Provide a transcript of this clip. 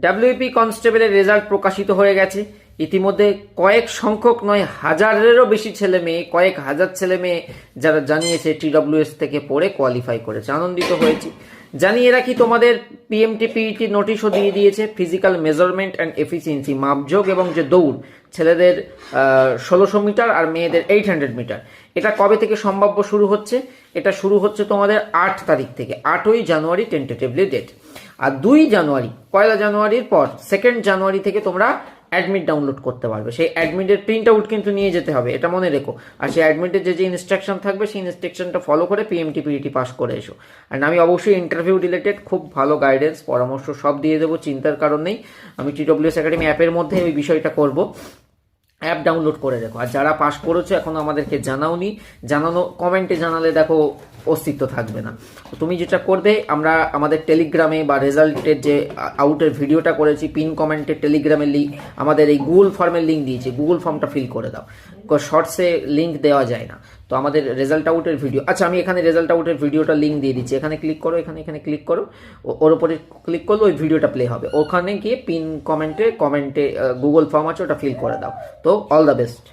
WP কনস্টেবলের result প্রকাশিত হয়ে গেছে। ইতিমধ্যে কয়েক সংখ্যক নয় হাজারেরও বেশি ছেলে মেয়ে, কয়েক হাজার ছেলে মেয়ে যারা জানিয়েছে TWS থেকে পড়ে কোয়ালিফাই করেছে, আনন্দিত হয়েছি। জানিয়ে রাখি তোমাদের PMT-PET নোটিশও দিয়ে দিয়েছে। ফিজিক্যাল মেজারমেন্ট অ্যান্ড এফিসিয়েন্সি, মাপযোগ এবং যে দৌড়, ছেলেদের 1600 মিটার আর মেয়েদের 800 মিটার, এটা কবে থেকে সম্ভাব্য শুরু হচ্ছে? এটা শুরু হচ্ছে তোমাদের 8 তারিখ থেকে, 8ই জানুয়ারি টেন্টেটিভলি ডেট। আর 2 জানুয়ারি, 1 জানুয়ারির পর 2 জানুয়ারি থেকে তোমরা অ্যাডমিট ডাউনলোড করতে পারবে। সেই অ্যাডমিটের প্রিন্ট আউট কিন্তু নিয়ে যেতে হবে, এটা মনে রেখো। আর সেই অ্যাডমিটের যে ইনস্ট্রাকশন থাকবে সেই ইনস্ট্রাকশনটা ফলো করে PMT-PET পাস করে এসো। আর আমি অবশ্যই ইন্টারভিউ রিলেটেড খুব ভালো গাইডেন্স, পরামর্শ সব দিয়ে দেবো, চিন্তার কারণ নেই। আমি TWS একাডেমি অ্যাপের মধ্যে ওই বিষয়টা করব। অ্যাপ ডাউনলোড করে রেখো। আর যারা পাস করেছো এখনো আমাদেরকে জানাওনি, জানানো কমেন্টে জানালে দেখো অস্তিত্ব থাকবে না। তো তুমি যেটা করবে, আমরা আমাদের টেলিগ্রামে বা রেজাল্টের যে আউটের ভিডিওটা করেছি, পিন কমেন্টে টেলিগ্রামের লিঙ্ক, আমাদের এই গুগল ফর্মের লিঙ্ক দিয়েছি, গুগল ফর্মটা ফিল করে দাও। শর্টসে লিঙ্ক দেওয়া যায় না। তো আমাদের রেজাল্ট আউটের ভিডিও, আচ্ছা আমি এখানে রেজাল্ট আউটের ভিডিওটা লিঙ্ক দিয়ে দিচ্ছি, এখানে ক্লিক করো, এখানে ক্লিক করো, ওর উপরে ক্লিক করলে ওই ভিডিওটা প্লে হবে। ওখানে গিয়ে পিন কমেন্টে গুগল ফর্ম আছে, ওটা ফিল করে দাও। তো অল দ্য বেস্ট।